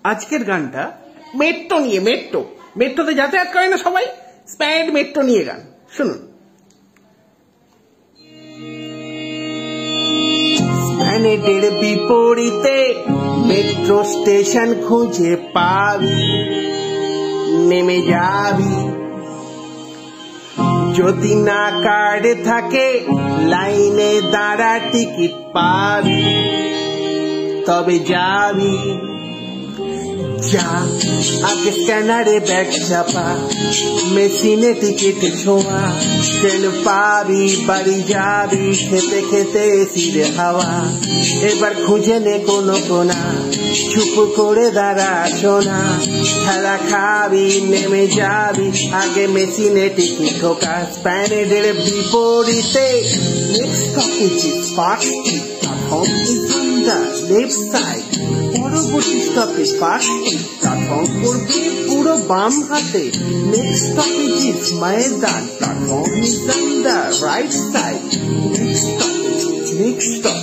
আজকের গানটা মেট্রো নিয়ে। মেট্রোতে যাতায়াত করে না সবাই, স্প্যাড মেট্রো নিয়ে গান শুনুন। স্প্যানেডের বিপরীতে মেট্রো স্টেশন খুঁজে পাবি, নেমে যাবি। যদি না কার্ড থাকে লাইনে দাঁড়া টিকিট পাবি, তবে যাবি। যা আগে স্ক্যানারে ব্যাগ চাপা, মেশিনে টিকিট ছোঁয়া, ট্রেন পাবি, বাড়ি যাবি, খেতে খেতে এসির হাওয়া। এবার খুঁজে নে কোনো কোনা, চুপ করে দাঁড়া শোনা। খেলা খাবি, নেমে যাবি, আগে মেশিনে টিকিট ঢোকা। স্প্যানেডের বিপরীতে next stoppage is park street, platform is on the left side. পরবর্তী স্টপেজ পার্ক স্ট্রিট, প্ল্যাটফর্ম করবে পুরো বাম হাতে। Next stoppage is Maidan, platform is on the right side. Next stop